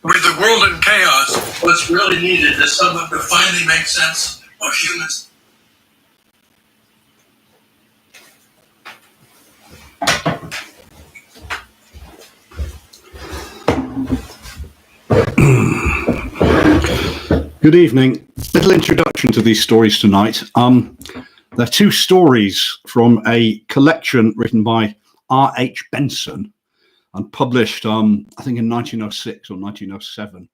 With the world in chaos, what's really needed is someone to finally make sense of humans. Good evening. Little introduction to these stories tonight. They're two stories from a collection written by R.H. Benson and published, I think, in 1906 or 1907.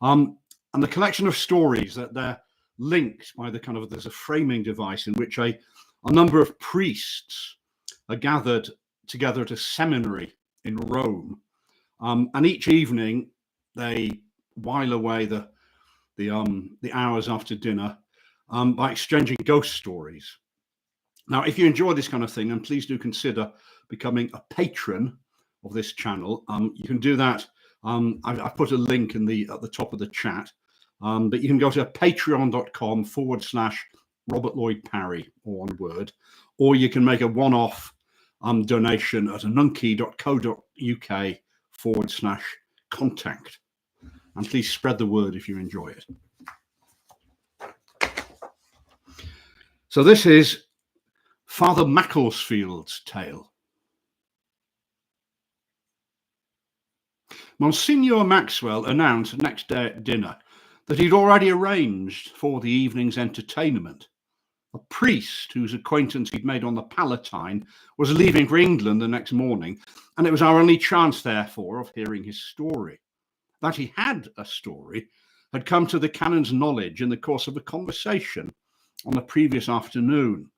And the collection of stories that they're linked by there's a framing device in which a number of priests are gathered together at a seminary in Rome, and each evening they while away the hours after dinner by exchanging ghost stories. Now, if you enjoy this kind of thing, then please do consider becoming a patron of this channel. You can do that. I've put a link at the top of the chat, but you can go to patreon.com/Robert Lloyd Parry, all one word, or you can make a one-off donation at anunki.co.uk/contact. And please spread the word if you enjoy it. So this is Father Macclesfield's tale. Monsignor Maxwell announced next day at dinner that he'd already arranged for the evening's entertainment. A priest whose acquaintance he'd made on the Palatine was leaving for England the next morning, and it was our only chance, therefore, of hearing his story. That he had a story had come to the canon's knowledge in the course of a conversation on the previous afternoon.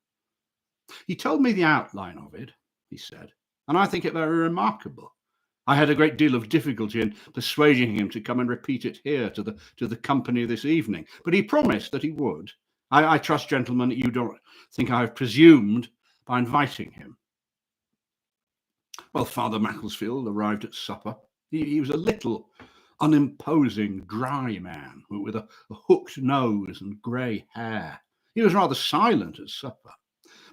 He told me the outline of it, he said, and I think it very remarkable. I had a great deal of difficulty in persuading him to come and repeat it here to the company this evening, but he promised that he would. I trust, gentlemen, that you don't think I have presumed by inviting him. Well, Father Macclesfield arrived at supper. He was a little, unimposing, dry man with a hooked nose and grey hair. He was rather silent at supper,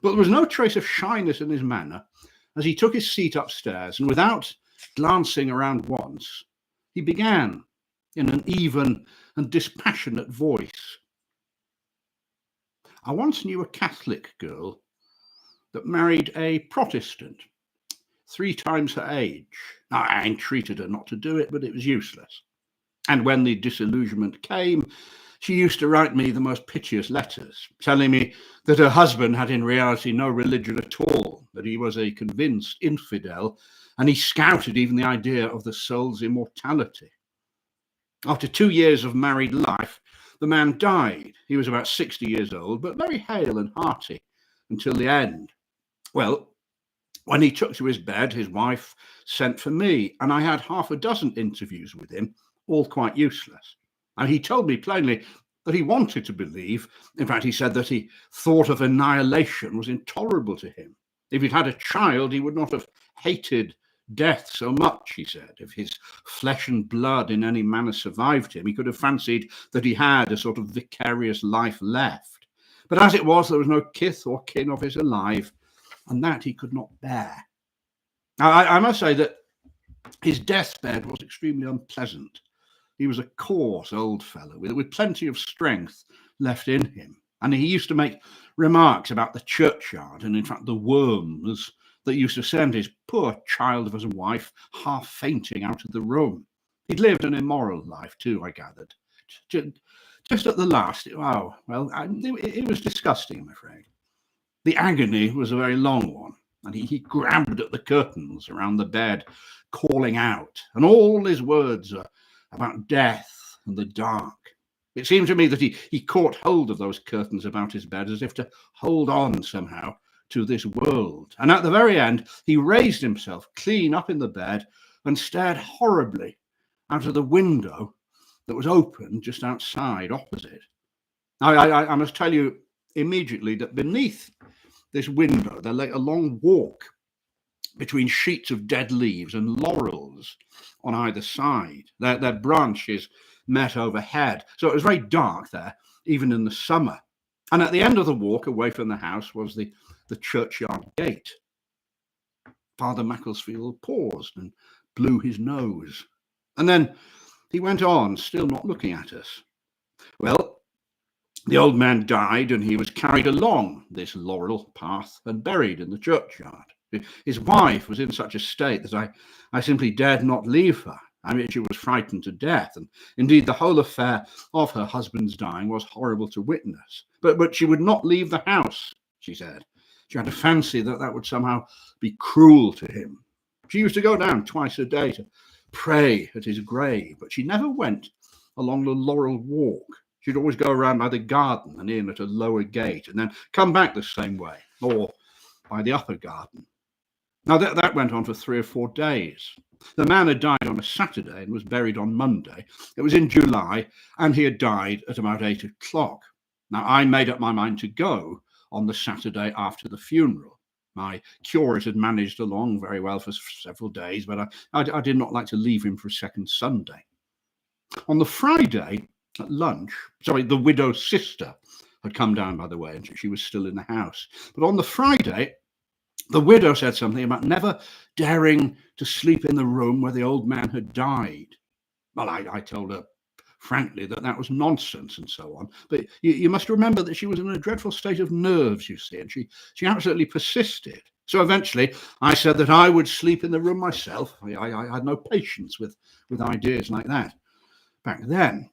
but there was no trace of shyness in his manner as he took his seat upstairs, and without glancing around once, he began in an even and dispassionate voice. I once knew a Catholic girl that married a Protestant 3 times her age. Now, I entreated her not to do it, but it was useless. And when the disillusionment came, she used to write me the most piteous letters, telling me that her husband had in reality no religion at all, that he was a convinced infidel, and he scouted even the idea of the soul's immortality. After 2 years of married life, the man died. He was about 60 years old, but very hale and hearty until the end. Well, when he took to his bed, his wife sent for me, and I had half a dozen interviews with him, all quite useless. And he told me plainly that he wanted to believe. In fact, he said that he thought of annihilation was intolerable to him. If he'd had a child, he would not have hated death so much, he said. If his flesh and blood in any manner survived him, he could have fancied that he had a sort of vicarious life left. But as it was, there was no kith or kin of his alive, and that he could not bear. Now, I must say that his deathbed was extremely unpleasant. He was a coarse old fellow with plenty of strength left in him. And he used to make remarks about the churchyard and, in fact, the worms that used to send his poor child of a wife half fainting out of the room. He'd lived an immoral life too, I gathered. Just at the last, it was disgusting, I'm afraid. The agony was a very long one, and he grabbed at the curtains around the bed, calling out, and all his words are about death and the dark. It seemed to me that he caught hold of those curtains about his bed as if to hold on somehow to this world. And at the very end, he raised himself clean up in the bed and stared horribly out of the window that was open just outside, opposite. Now, I must tell you immediately that beneath this window, there lay a long walk between sheets of dead leaves and laurels on either side. Their branches met overhead. So it was very dark there, even in the summer. And at the end of the walk away from the house was the churchyard gate. Father Macclesfield paused and blew his nose. And then he went on, still not looking at us. Well, the old man died, and he was carried along this laurel path and buried in the churchyard. His wife was in such a state that I simply dared not leave her. I mean, she was frightened to death, and indeed the whole affair of her husband's dying was horrible to witness. But she would not leave the house, she said. She had a fancy that would somehow be cruel to him. She used to go down twice a day to pray at his grave, but she never went along the laurel walk. She'd always go around by the garden and in at a lower gate, and then come back the same way, or by the upper garden. Now, that went on for 3 or 4 days. The man had died on a Saturday and was buried on Monday. It was in July, and he had died at about 8 o'clock. Now, I made up my mind to go on the Saturday after the funeral. My curate had managed along very well for several days, but I did not like to leave him for a second Sunday. On the Friday at lunch, the widow's sister had come down, by the way, and she was still in the house. But on the Friday, the widow said something about never daring to sleep in the room where the old man had died. Well, I told her frankly that was nonsense and so on. But you must remember that she was in a dreadful state of nerves, you see, and she absolutely persisted. So eventually I said that I would sleep in the room myself. I had no patience with ideas like that back then.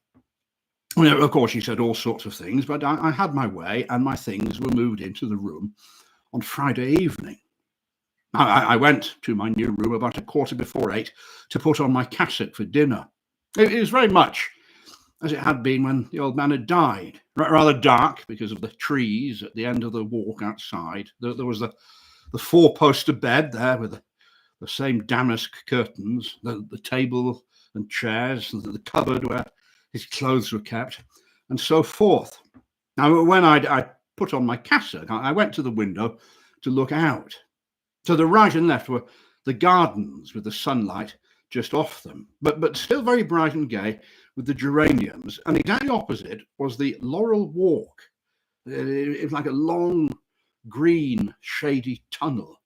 Well, of course, she said all sorts of things, but I had my way, and my things were moved into the room on Friday evening. I went to my new room about 8:15 to put on my cassock for dinner. It was very much as it had been when the old man had died. Rather dark because of the trees at the end of the walk outside. There was the 4-poster bed there with the same damask curtains, the table and chairs, and the cupboard where his clothes were kept, and so forth. Now, when I put on my cassock, I went to the window to look out. To the right and left were the gardens with the sunlight just off them, but still very bright and gay with the geraniums. And exactly opposite was the laurel walk. It was like a long, green, shady tunnel.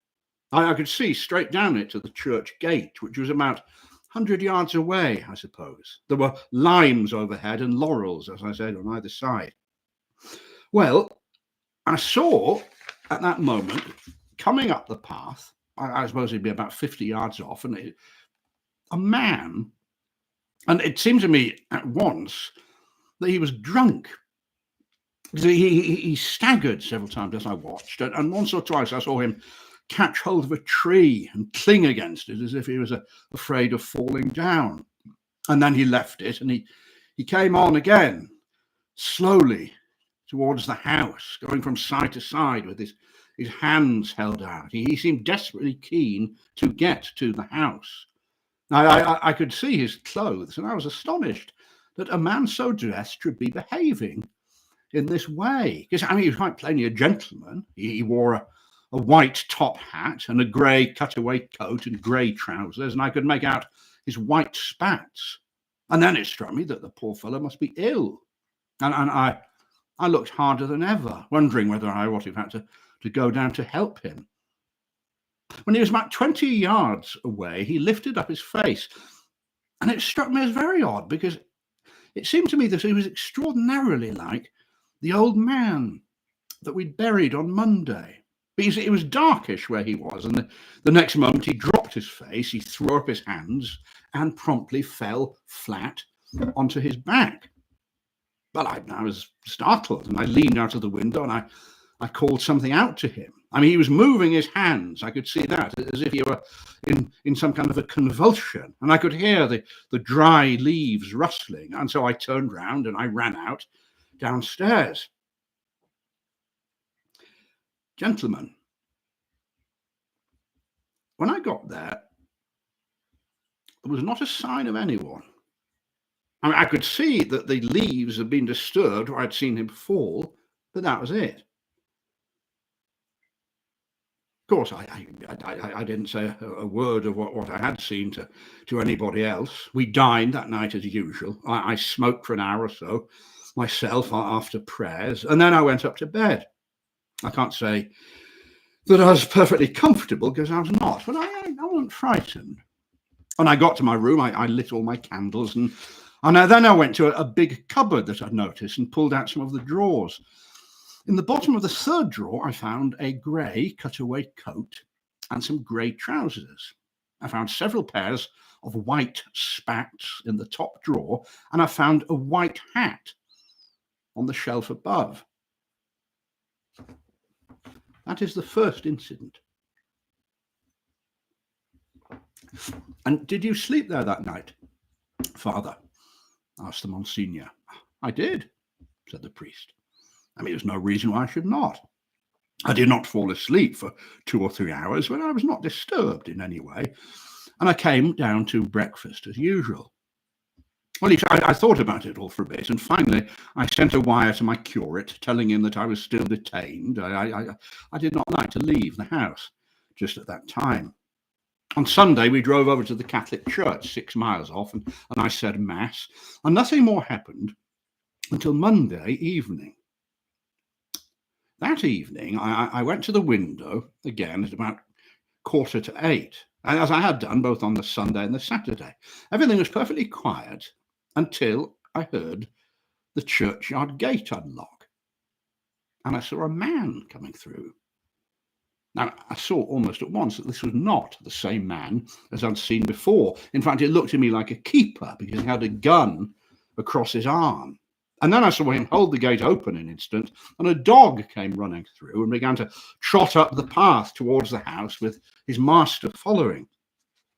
I could see straight down it to the church gate, which was about 100 yards away, I suppose. There were limes overhead and laurels, as I said, on either side. Well, I saw at that moment, coming up the path, I suppose it'd be about 50 yards off, and a man, and it seemed to me at once that he was drunk. He staggered several times as I watched, and once or twice I saw him catch hold of a tree and cling against it as if he was afraid of falling down. And then he left it, and he came on again, slowly towards the house, going from side to side with his hands held out. He seemed desperately keen to get to the house. Now, I could see his clothes, and I was astonished that a man so dressed should be behaving in this way. Because, I mean, he was quite plainly a gentleman. He wore a white top hat and a grey cutaway coat and grey trousers, and I could make out his white spats. And then it struck me that the poor fellow must be ill. And I looked harder than ever, wondering whether I ought to have had to go down to help him. When he was about 20 yards away, he lifted up his face, and it struck me as very odd, because it seemed to me that he was extraordinarily like the old man that we'd buried on Monday. Because it was darkish where he was, and the next moment he dropped his face, he threw up his hands, and promptly fell flat onto his back. But I was startled, and I leaned out of the window, and I called something out to him. I mean, he was moving his hands. I could see that, as if he were in some kind of a convulsion. And I could hear the dry leaves rustling. And so I turned round and I ran out downstairs. Gentlemen, when I got there was not a sign of anyone. I mean, I could see that the leaves had been disturbed where I'd seen him fall, but that was it. Of course, I didn't say a word of what I had seen to anybody else. We dined that night as usual. I smoked for an hour or so myself after prayers, and then I went up to bed. I can't say that I was perfectly comfortable, because I was not, but I wasn't frightened. When I got to my room, I lit all my candles, and then I went to a big cupboard that I'd noticed and pulled out some of the drawers. In the bottom of the third drawer, I found a grey cutaway coat and some grey trousers. I found several pairs of white spats in the top drawer, and I found a white hat on the shelf above. That is the first incident. And did you sleep there that night, Father? Asked the Monsignor. I did, said the priest. I mean, there's no reason why I should not. I did not fall asleep for 2 or 3 hours, but I was not disturbed in any way, and I came down to breakfast as usual. Well, I thought about it all for a bit, and finally I sent a wire to my curate telling him that I was still detained. I did not like to leave the house just at that time. On Sunday, we drove over to the Catholic church 6 miles off, and I said Mass, and nothing more happened until Monday evening. That evening, I went to the window again at about 7:45, as I had done both on the Sunday and the Saturday. Everything was perfectly quiet until I heard the churchyard gate unlock, and I saw a man coming through. Now, I saw almost at once that this was not the same man as I'd seen before. In fact, it looked to me like a keeper, because he had a gun across his arm. And then I saw him hold the gate open an instant, and a dog came running through and began to trot up the path towards the house with his master following.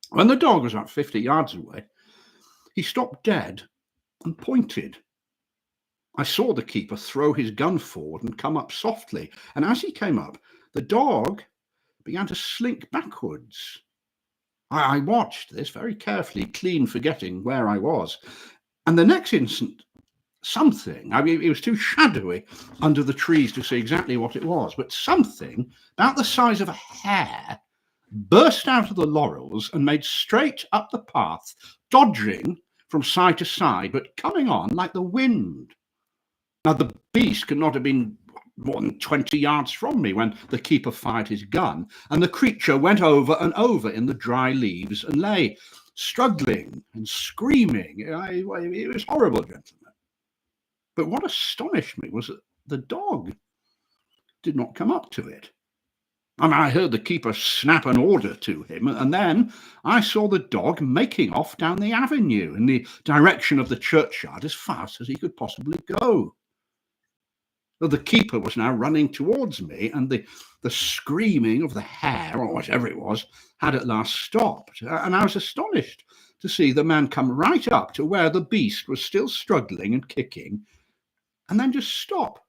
When the dog was about 50 yards away, he stopped dead and pointed. I saw the keeper throw his gun forward and come up softly, and as he came up, the dog began to slink backwards. I watched this very carefully, clean forgetting where I was, and the next instant, something, I mean, it was too shadowy under the trees to see exactly what it was, but something about the size of a hare burst out of the laurels and made straight up the path, dodging from side to side, but coming on like the wind. Now, the beast could not have been more than 20 yards from me when the keeper fired his gun, and the creature went over and over in the dry leaves and lay struggling and screaming. It was horrible, gentlemen. But what astonished me was that the dog did not come up to it. I mean, I heard the keeper snap an order to him, and then I saw the dog making off down the avenue in the direction of the churchyard as fast as he could possibly go. The keeper was now running towards me, and the screaming of the hare, or whatever it was, had at last stopped. And I was astonished to see the man come right up to where the beast was still struggling and kicking, and then just stop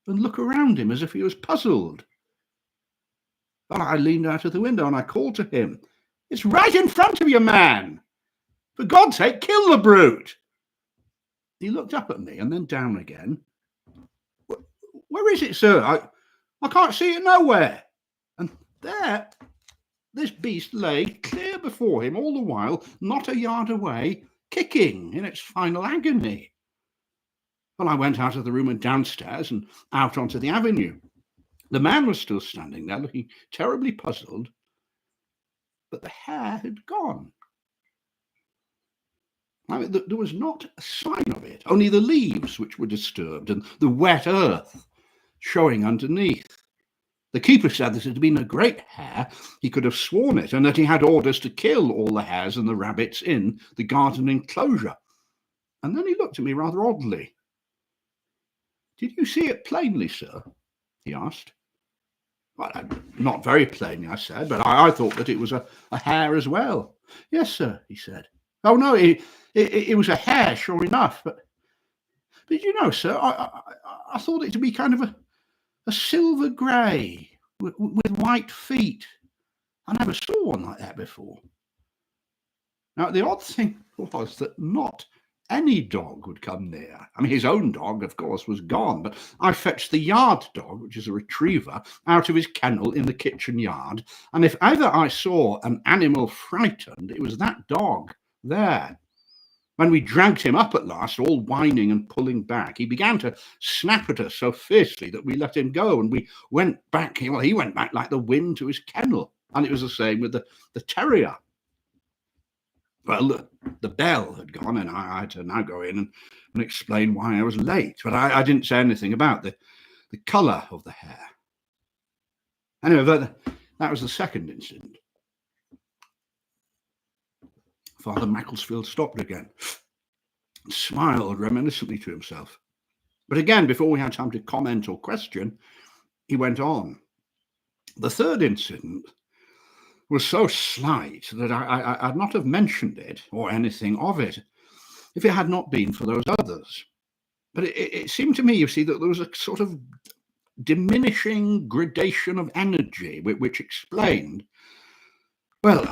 and look around him as if he was puzzled. Well, I leaned out of the window and I called to him, "It's right in front of you, man! For God's sake, kill the brute!" He looked up at me and then down again. "Where is it, sir? I can't see it nowhere." there this beast lay clear before him all the while, not a yard away, kicking in its final agony. Well, I went out of the room and downstairs and out onto the avenue. The man was still standing there, looking terribly puzzled, but the hare had gone. I mean, there was not a sign of it, only the leaves which were disturbed and the wet earth showing underneath. The keeper said that it had been a great hare, he could have sworn it, and that he had orders to kill all the hares and the rabbits in the garden enclosure. And then he looked at me rather oddly. "Did you see it plainly, sir?" he asked. "Well, not very plainly," I said, "but I thought that it was a hare as well." "Yes, sir," he said. "Oh, no, it was a hare, sure enough. But you know, sir, I thought it to be kind of a silver grey with white feet. I never saw one like that before." Now, the odd thing was that not any dog would come near. I mean, his own dog, of course, was gone, but I fetched the yard dog, which is a retriever, out of his kennel in the kitchen yard, and if ever I saw an animal frightened, it was that dog there. When we dragged him up at last, all whining and pulling back, he began to snap at us so fiercely that we let him go, and we went back. Well, he went back like the wind to his kennel, and it was the same with the terrier. Well, the bell had gone, and I had to now go in and explain why I was late, but I didn't say anything about the colour of the hare. Anyway, that was the second incident. Father Macclesfield stopped again, smiled reminiscently to himself. But again, before we had time to comment or question, he went on. The third incident was so slight that I'd not have mentioned it or anything of it if it had not been for those others. But it seemed to me, you see, that there was a sort of diminishing gradation of energy which explained, well,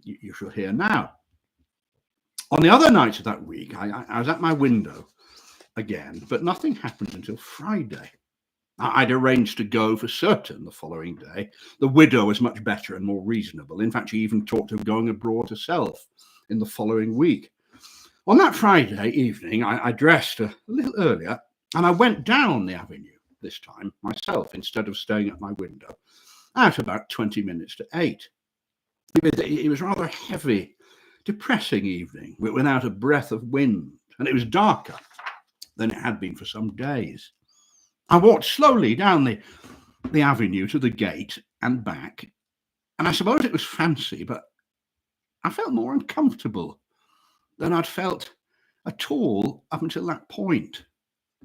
you shall hear now. On the other night of that week, I was at my window again, but nothing happened until Friday. I'd arranged to go for certain the following day. The widow was much better and more reasonable. In fact, she even talked of going abroad herself in the following week. On that Friday evening, I dressed a little earlier, and I went down the avenue this time myself instead of staying at my window at about 20 minutes to 8. It was rather a heavy, depressing evening without a breath of wind, and it was darker than it had been for some days. I walked slowly down the avenue to the gate and back, and I suppose it was fancy, but I felt more uncomfortable than I'd felt at all up until that point.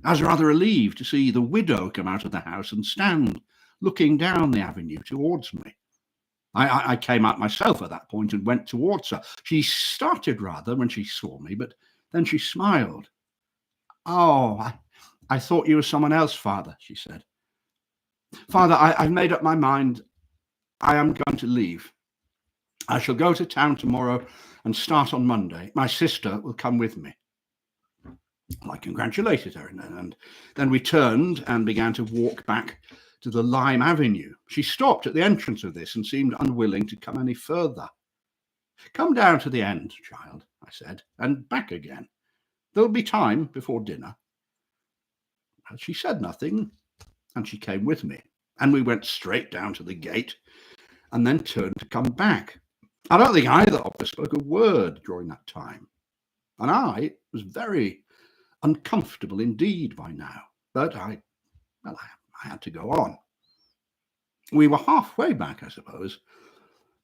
I was rather relieved to see the widow come out of the house and stand looking down the avenue towards me. I came out myself at that point and went towards her. She started rather when she saw me, but then she smiled. "Oh, I thought you were someone else, Father," she said. "Father, I've made up my mind. I am going to leave. I shall go to town tomorrow and start on Monday. My sister will come with me." I congratulated her, and then we turned and began to walk back to the Lime Avenue. She stopped at the entrance of this and seemed unwilling to come any further. "Come down to the end, child," I said, "and back again. There'll be time before dinner." She said nothing, and she came with me, and we went straight down to the gate and then turned to come back. I don't think either of us spoke a word during that time, and I was very uncomfortable indeed by now, but I had to go on. We were halfway back, I suppose,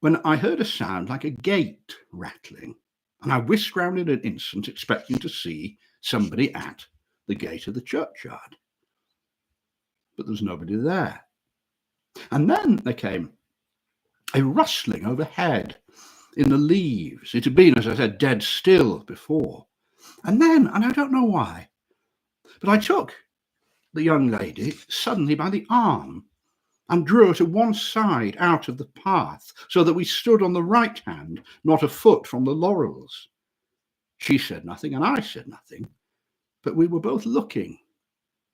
when I heard a sound like a gate rattling, and I whisked round in an instant, expecting to see somebody at the gate of the churchyard. But there was nobody there. And then there came a rustling overhead in the leaves. It had been, as I said, dead still before. And then, and I don't know why, but I took the young lady suddenly by the arm and drew her to one side out of the path, so that we stood on the right hand, not a foot from the laurels. She said nothing, and I said nothing, but we were both looking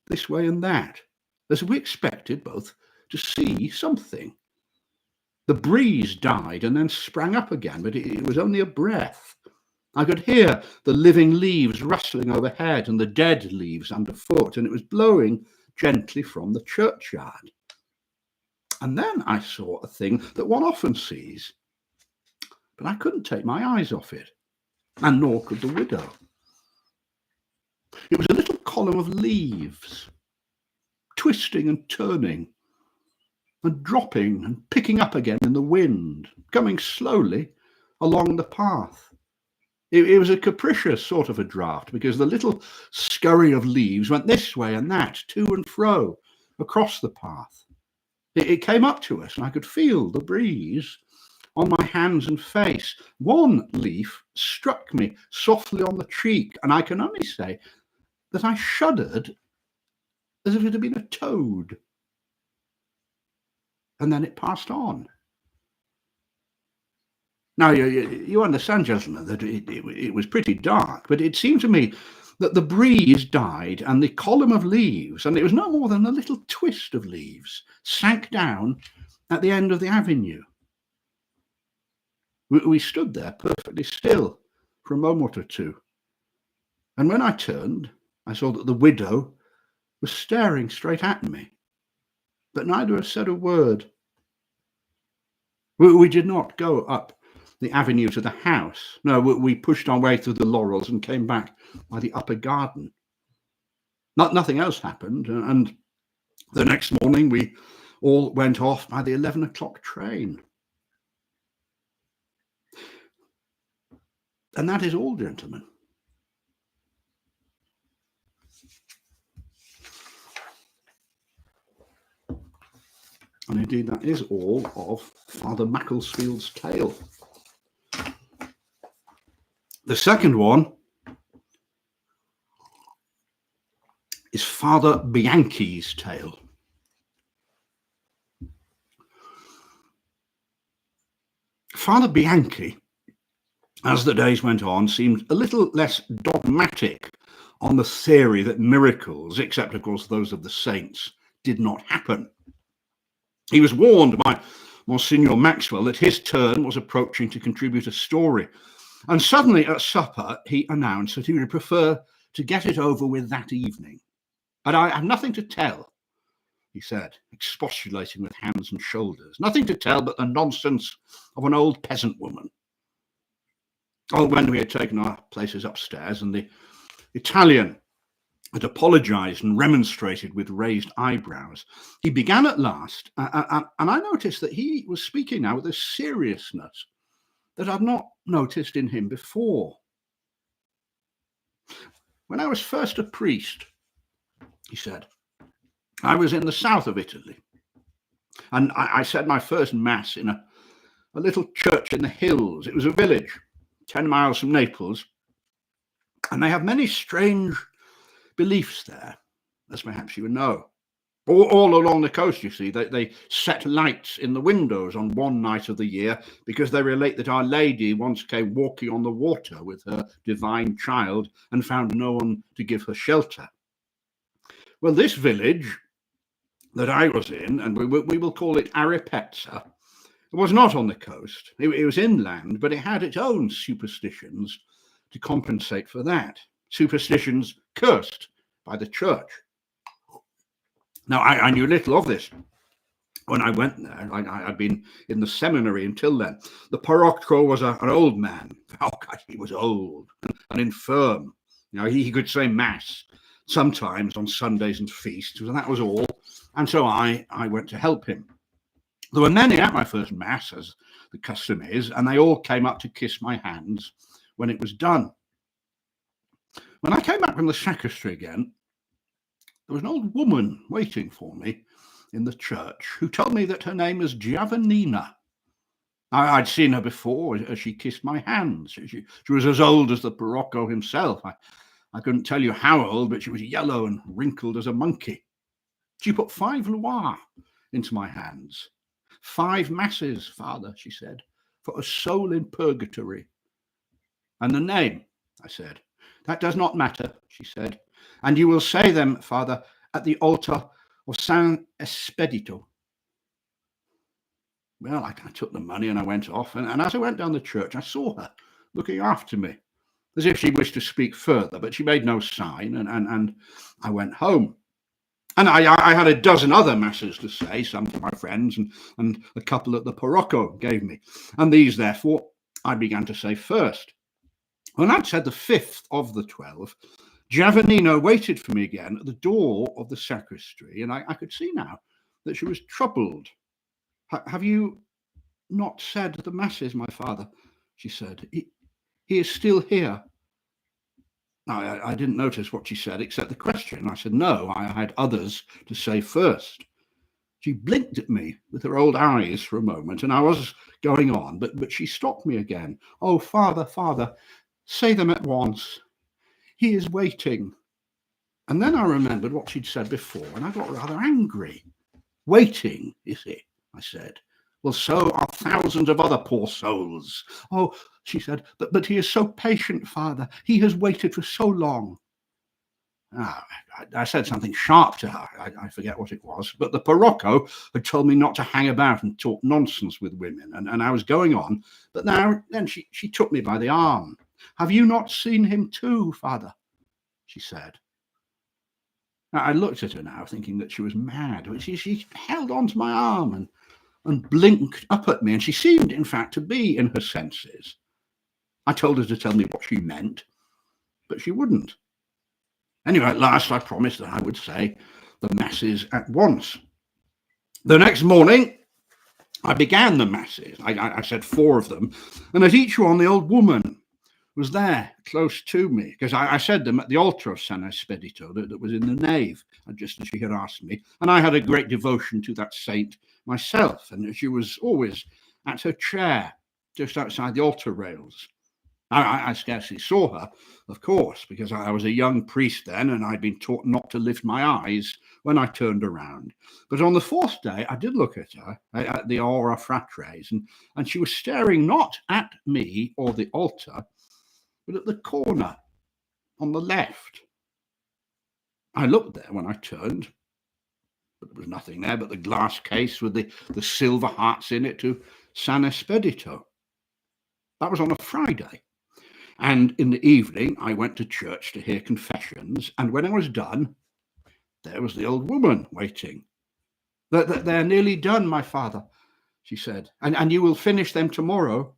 this way and that, as we expected both to see something. The breeze died and then sprang up again, but it was only a breath. I could hear the living leaves rustling overhead and the dead leaves underfoot, and it was blowing gently from the churchyard. And then I saw a thing that one often sees, but I couldn't take my eyes off it, and nor could the widow. It was a little column of leaves, twisting and turning, and dropping and picking up again in the wind, coming slowly along the path. It was a capricious sort of a draught, because the little scurry of leaves went this way and that, to and fro, across the path. It came up to us, and I could feel the breeze on my hands and face. One leaf struck me softly on the cheek, and I can only say that I shuddered as if it had been a toad. And then it passed on. Now, you understand, gentlemen, that it was pretty dark, but it seemed to me that the breeze died and the column of leaves, and it was no more than a little twist of leaves, sank down at the end of the avenue. We stood there perfectly still for a moment or two, and when I turned, I saw that the widow was staring straight at me, but neither of us said a word. We did not go up the avenue to the house. No, we pushed our way through the laurels and came back by the upper garden. Nothing else happened, and the next morning we all went off by the 11 o'clock train. And that is all, gentlemen. And indeed, that is all of Father Macclesfield's tale. The second one is Father Bianchi's tale. Father Bianchi, as the days went on, seemed a little less dogmatic on the theory that miracles, except of course those of the saints, did not happen. He was warned by Monsignor Maxwell that his turn was approaching to contribute a story. And suddenly at supper, he announced that he would prefer to get it over with that evening. And I have nothing to tell, he said, expostulating with hands and shoulders. Nothing to tell but the nonsense of an old peasant woman. Oh, when we had taken our places upstairs and the Italian had apologized and remonstrated with raised eyebrows, he began at last, and I noticed that he was speaking now with a seriousness that I'd not noticed in him before. When I was first a priest, he said, I was in the south of Italy, and I said my first mass in a little church in the hills. It was a village 10 miles from Naples, and they have many strange beliefs there, as perhaps you know. All along the coast, you see, they set lights in the windows on one night of the year because they relate that Our Lady once came walking on the water with her divine child and found no one to give her shelter. Well, this village that I was in, and we will call it Aripezza, was not on the coast. It was inland, but it had its own superstitions to compensate for that. Superstitions cursed by the church. Now, I knew little of this when I went there. I'd been in the seminary until then. The parrocho was an old man. Oh, God, he was old and infirm. You know, he could say mass sometimes on Sundays and feasts, and that was all. And so I went to help him. There were many at my first mass, as the custom is, and they all came up to kiss my hands when it was done. When I came back from the sacristy again, there was an old woman waiting for me in the church who told me that her name was Giovannina. I'd seen her before as she kissed my hands. She was as old as the parrocho himself. I couldn't tell you how old, but she was yellow and wrinkled as a monkey. She put 5 louis into my hands. 5 masses, Father, she said, for a soul in purgatory. And the name, I said. That does not matter, she said. And you will say them, Father, at the altar of San Espedito. Well, I took the money and I went off. And as I went down the church, I saw her looking after me, as if she wished to speak further, but she made no sign. And I went home. And I had a dozen other masses to say, some to my friends and a couple that the Parocco gave me. And these, therefore, I began to say first. When I'd said the fifth of the 12, Giovannina waited for me again at the door of the sacristy, and I could see now that she was troubled. Have you not said the masses, my father? She said. He is still here. I didn't notice what she said except the question. I said, no, I had others to say first. She blinked at me with her old eyes for a moment, and I was going on, but she stopped me again. Oh, father, say them at once. He is waiting. And then I remembered what she'd said before, and I got rather angry. Waiting, is he? I said. Well, so are thousands of other poor souls. Oh, she said, but he is so patient, father. He has waited for so long. I said something sharp to her. I forget what it was, but the Parocco had told me not to hang about and talk nonsense with women, and I was going on. But then she took me by the arm. Have you not seen him too, father? She said. I looked at her now, thinking that she was mad. She held on to my arm and blinked up at me, and she seemed, in fact, to be in her senses. I told her to tell me what she meant, but she wouldn't. Anyway, at last I promised that I would say the masses at once. The next morning, I began the masses. I said 4 of them, and at each one the old woman was there close to me, because I said them at the altar of San Espedito that was in the nave, just as she had asked me, and I had a great devotion to that saint myself, and she was always at her chair just outside the altar rails. I scarcely saw her, of course, because I was a young priest then, and I'd been taught not to lift my eyes when I turned around. But on the 4th day, I did look at her at the Ora Fratres, and she was staring not at me or the altar, but at the corner on the left. I looked there when I turned, but there was nothing there but the glass case with the silver hearts in it to San Espedito. That was on a Friday. And in the evening, I went to church to hear confessions. And when I was done, there was the old woman waiting. They're nearly done, my father, she said. And you will finish them tomorrow.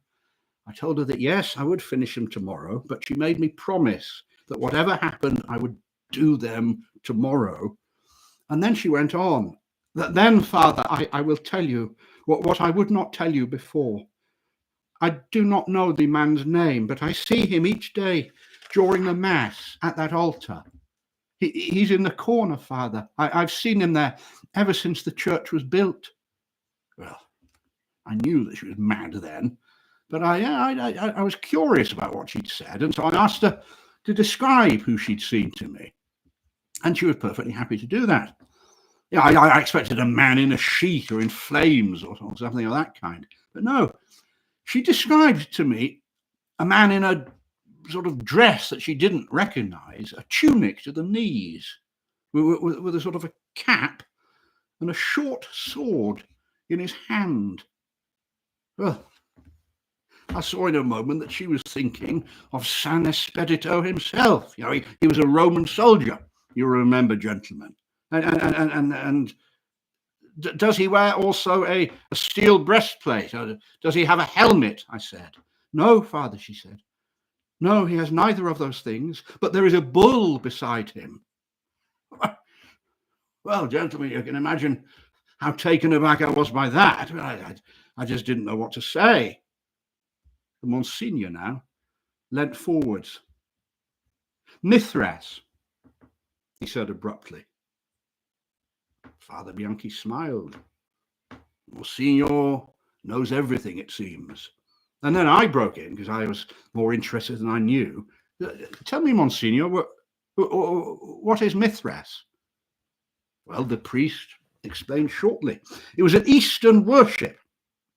I told her that, yes, I would finish them tomorrow. But she made me promise that whatever happened, I would do them tomorrow. And then she went on. Then, father, I will tell you what I would not tell you before. I do not know the man's name, but I see him each day during the Mass at that altar. He's in the corner, father. I've seen him there ever since the church was built. Well, I knew that she was mad then, but I was curious about what she'd said, and so I asked her to describe who she'd seen to me. And she was perfectly happy to do that. Yeah, I expected a man in a sheet or in flames or something of that kind, but no. She described to me a man in a sort of dress that she didn't recognize, a tunic to the knees, with a sort of a cap and a short sword in his hand. Well, I saw in a moment that she was thinking of San Espedito himself. You know, he was a Roman soldier, you remember, gentlemen. And does he wear also a steel breastplate? Or does he have a helmet? I said. No, father, she said. No, he has neither of those things, but there is a bull beside him. Well, gentlemen, you can imagine how taken aback I was by that. I just didn't know what to say. The Monsignor now leant forwards. Mithras, he said abruptly. Father Bianchi smiled. Monsignor knows everything, it seems. And then I broke in, because I was more interested than I knew. Tell me, Monsignor, what is Mithras? Well, the priest explained shortly. It was an Eastern worship,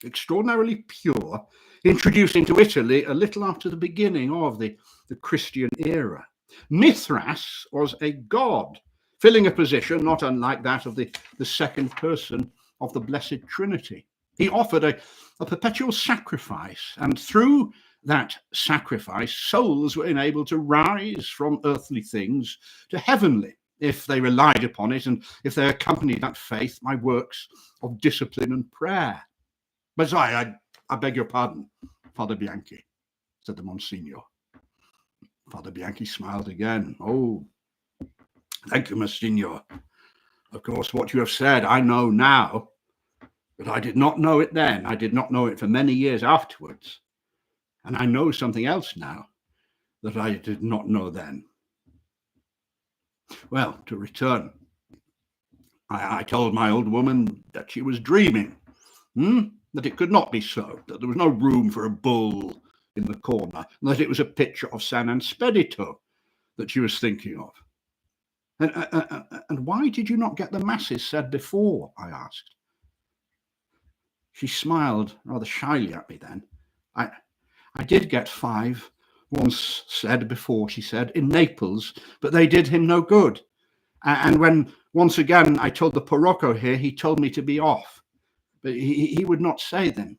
extraordinarily pure, introduced into Italy a little after the beginning of the Christian era. Mithras was a god, filling a position not unlike that of the second person of the Blessed Trinity. He offered a perpetual sacrifice, and through that sacrifice, souls were enabled to rise from earthly things to heavenly, if they relied upon it and if they accompanied that faith by works of discipline and prayer. But I beg your pardon, Father Bianchi, said the Monsignor. Father Bianchi smiled again. Oh, thank you, Monsignor. Of course, what you have said, I know now, but I did not know it then. I did not know it for many years afterwards. And I know something else now that I did not know then. Well, to return, I told my old woman that she was dreaming, that it could not be so, that there was no room for a bull in the corner, and that it was a picture of San Anspedito that she was thinking of. And why did you not get the masses said before? I asked. She smiled rather shyly at me then. I did get 5 once said before, she said, in Naples, but they did him no good. And when once again I told the Parocco here, he told me to be off, but he would not say them.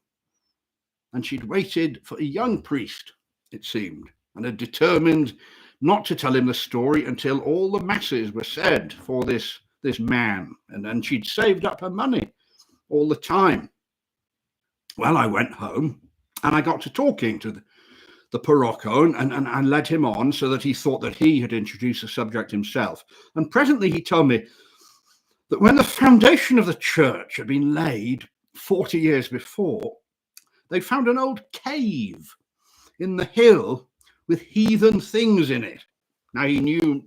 And she'd waited for a young priest, it seemed, and had determined not to tell him the story until all the masses were said for this man, and she'd saved up her money all the time. Well, I went home and I got to talking to the Parocco and I led him on so that he thought that he had introduced the subject himself. And presently he told me that when the foundation of the church had been laid 40 years before, they found an old cave in the hill with heathen things in it. Now, he knew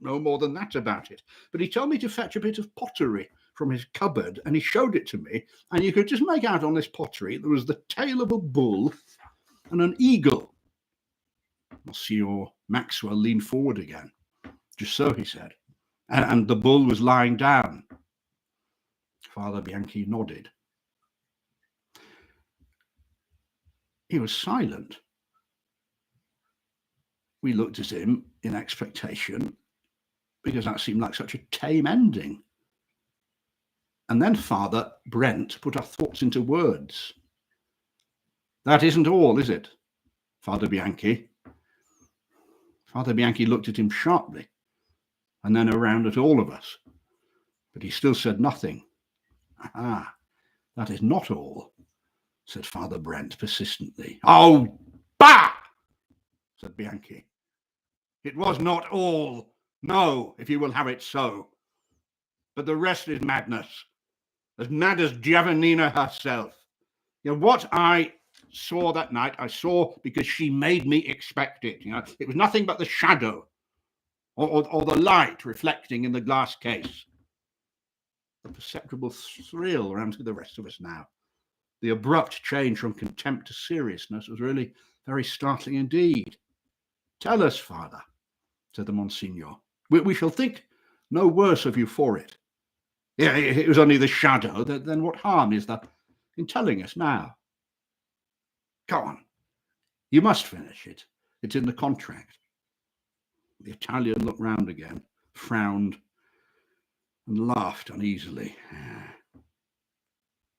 no more than that about it, but he told me to fetch a bit of pottery from his cupboard, and he showed it to me, and you could just make out on this pottery there was the tail of a bull and an eagle. Monsieur Maxwell leaned forward again. Just so, he said, and the bull was lying down. Father Bianchi nodded. He was silent. We looked at him in expectation, because that seemed like such a tame ending. And then Father Brent put our thoughts into words. That isn't all, is it, Father Bianchi? Father Bianchi looked at him sharply, and then around at all of us, but he still said nothing. Ah, that is not all, said Father Brent persistently. Oh, bah! Said Bianchi. It was not all. No, if you will have it so. But the rest is madness. As mad as Giovannina herself. You know, what I saw that night, I saw because she made me expect it. You know, it was nothing but the shadow or the light reflecting in the glass case. A perceptible thrill ran through the rest of us now. The abrupt change from contempt to seriousness was really very startling indeed. Tell us, Father, said the Monsignor. We shall think no worse of you for it. Yeah, it was only the shadow. Then what harm is there in telling us now? Go on. You must finish it. It's in the contract. The Italian looked round again, frowned, and laughed uneasily.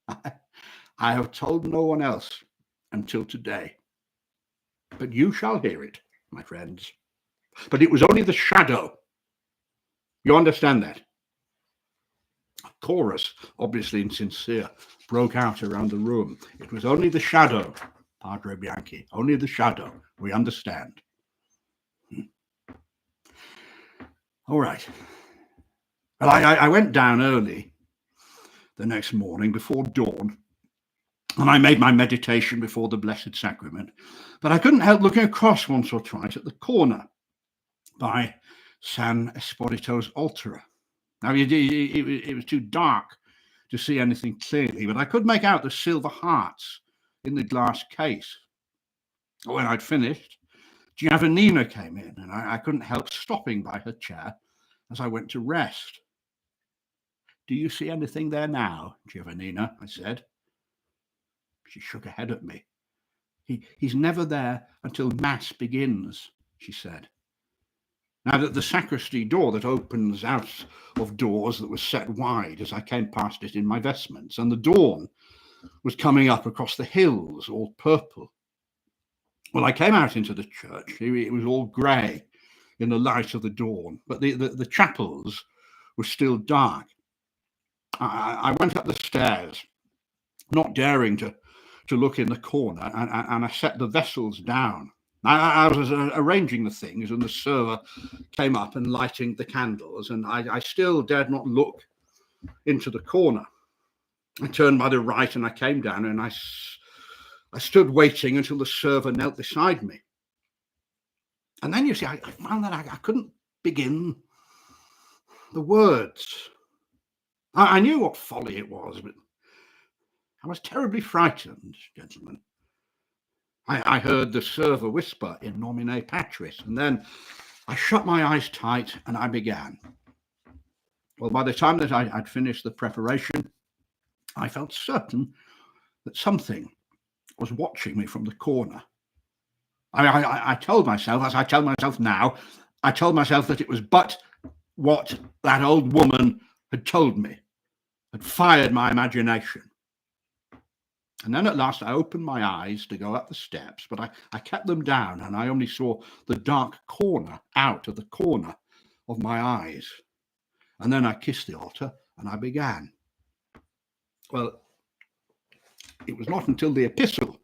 I have told no one else until today. But you shall hear it, my friends. But it was only the shadow. You understand that? A chorus, obviously insincere, broke out around the room. It was only the shadow, Padre Bianchi, only the shadow. We understand. All right. Well, I went down early the next morning before dawn, and I made my meditation before the Blessed Sacrament, but I couldn't help looking across once or twice at the corner by San Esposito's altar. Now, it was too dark to see anything clearly, but I could make out the silver hearts in the glass case. When I'd finished, Giovannina came in, and I couldn't help stopping by her chair as I went to rest. Do you see anything there now, Giovannina? I said. She shook her head at me. He's never there until Mass begins, she said. Now, that the sacristy door that opens out of doors that was set wide as I came past it in my vestments, and the dawn was coming up across the hills, all purple. Well, I came out into the church. It was all grey in the light of the dawn, but the chapels were still dark. I went up the stairs, not daring to look in the corner, and I set the vessels down. I was arranging the things, and the server came up and lighting the candles, and I still dared not look into the corner. I turned by the right, and I came down, and I stood waiting until the server knelt beside me. And then, you see, I found that I couldn't begin the words. I knew what folly it was, but I was terribly frightened, gentlemen. I heard the server whisper in nomine patris, and then I shut my eyes tight and I began. Well, by the time that I'd finished the preparation, I felt certain that something was watching me from the corner. I told myself, as I tell myself now, I told myself that it was but what that old woman had told me, had fired my imagination. And then at last I opened my eyes to go up the steps, but I kept them down, and I only saw the dark corner out of the corner of my eyes. And then I kissed the altar and I began. Well, it was not until the epistle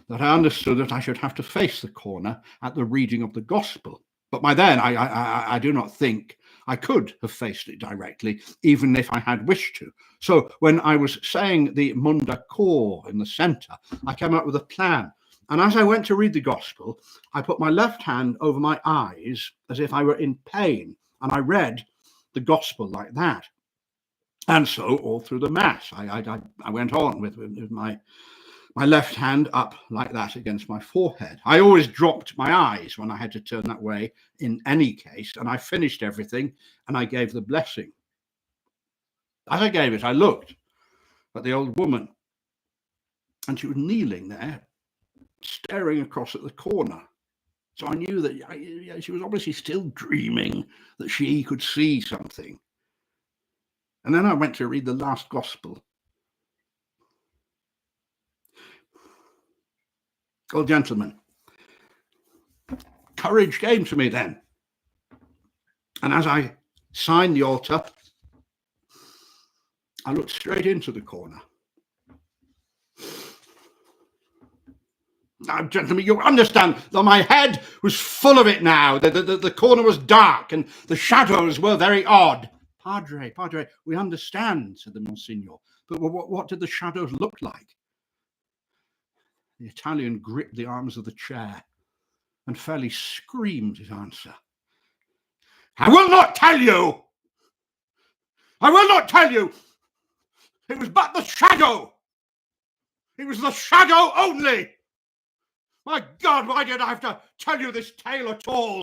that I understood that I should have to face the corner at the reading of the gospel. But by then, I do not think I could have faced it directly, even if I had wished to. So when I was saying the Munda Cor in the centre, I came up with a plan. And as I went to read the gospel, I put my left hand over my eyes as if I were in pain, and I read the gospel like that. And so all through the mass, I went on with my left hand up like that against my forehead. I always dropped my eyes when I had to turn that way in any case, and I finished everything and I gave the blessing. As I gave it, I looked at the old woman, and she was kneeling there, staring across at the corner. So I knew that she was obviously still dreaming that she could see something. And then I went to read the last gospel. Well, gentlemen, courage came to me then. And as I signed the altar, I looked straight into the corner. Now, gentlemen, you understand that my head was full of it now. The corner was dark and the shadows were very odd. Padre, we understand, said the Monsignor. But what did the shadows look like? The Italian gripped the arms of the chair and fairly screamed his answer. I will not tell you! I will not tell you! It was but the shadow! It was the shadow only! My God, why did I have to tell you this tale at all?